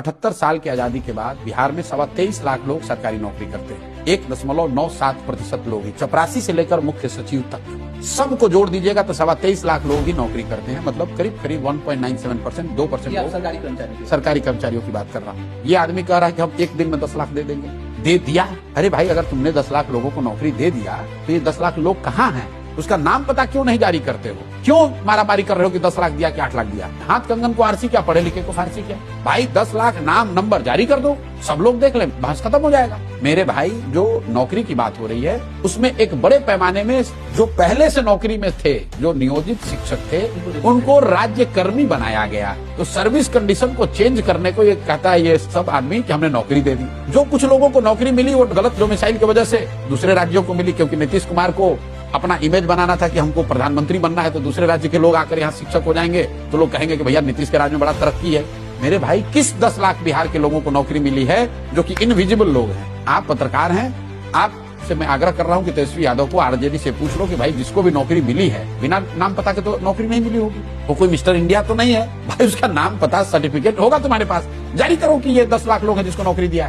78 साल की आजादी के बाद बिहार में 23.25 लाख लोग सरकारी नौकरी करते हैं। 1.97% लोग ही, चपरासी से लेकर मुख्य सचिव तक सबको जोड़ दीजिएगा तो 23.25 लाख लोग ही नौकरी करते हैं। मतलब करीब करीब 1.97%, 2% सरकारी कर्मचारियों की बात कर रहा हूँ। ये आदमी कह रहा है कि हम एक दिन में 10 लाख दे देंगे। दे दिया? अरे भाई, अगर तुमने 10 लाख लोगों को नौकरी दे दिया तो ये 10 लाख लोग कहाँ हैं? उसका नाम पता क्यों नहीं जारी करते हो? क्यों मारामारी कर रहे हो कि 10 लाख दिया कि 8 लाख दिया? हाथ कंगन को आरसी क्या, पढ़े लिखे को फारसी क्या? भाई 10 लाख नाम नंबर जारी कर दो, सब लोग देख ले, बहस खत्म हो जाएगा। मेरे भाई, जो नौकरी की बात हो रही है उसमें एक बड़े पैमाने में जो पहले से नौकरी में थे, जो नियोजित शिक्षक थे, उनको राज्य कर्मी बनाया गया। तो सर्विस कंडीशन को चेंज करने को ये कहता है ये सब आदमी कि हमने नौकरी दे दी। जो कुछ लोगों को नौकरी मिली वो गलत डोमिसाइल की वजह से दूसरे राज्यों को मिली, क्योंकि नीतीश कुमार को अपना इमेज बनाना था कि हमको प्रधानमंत्री बनना है, तो दूसरे राज्य के लोग आकर यहाँ शिक्षक हो जाएंगे तो लोग कहेंगे कि भैया नीतीश के राज्य में बड़ा तरक्की है। मेरे भाई, किस 10 लाख बिहार के लोगों को नौकरी मिली है जो कि इनविजिबल लोग हैं? आप पत्रकार हैं, आपसे मैं आग्रह कर रहा हूं कि तेजस्वी यादव को आरजेडी से पूछ लो कि भाई जिसको भी नौकरी मिली है बिना नाम पता के तो नौकरी नहीं मिली होगी। वो कोई मिस्टर इंडिया तो नहीं है भाई, उसका नाम पता सर्टिफिकेट होगा तुम्हारे पास, जारी करो कि ये 10 लाख लोग हैं जिसको नौकरी दिया है।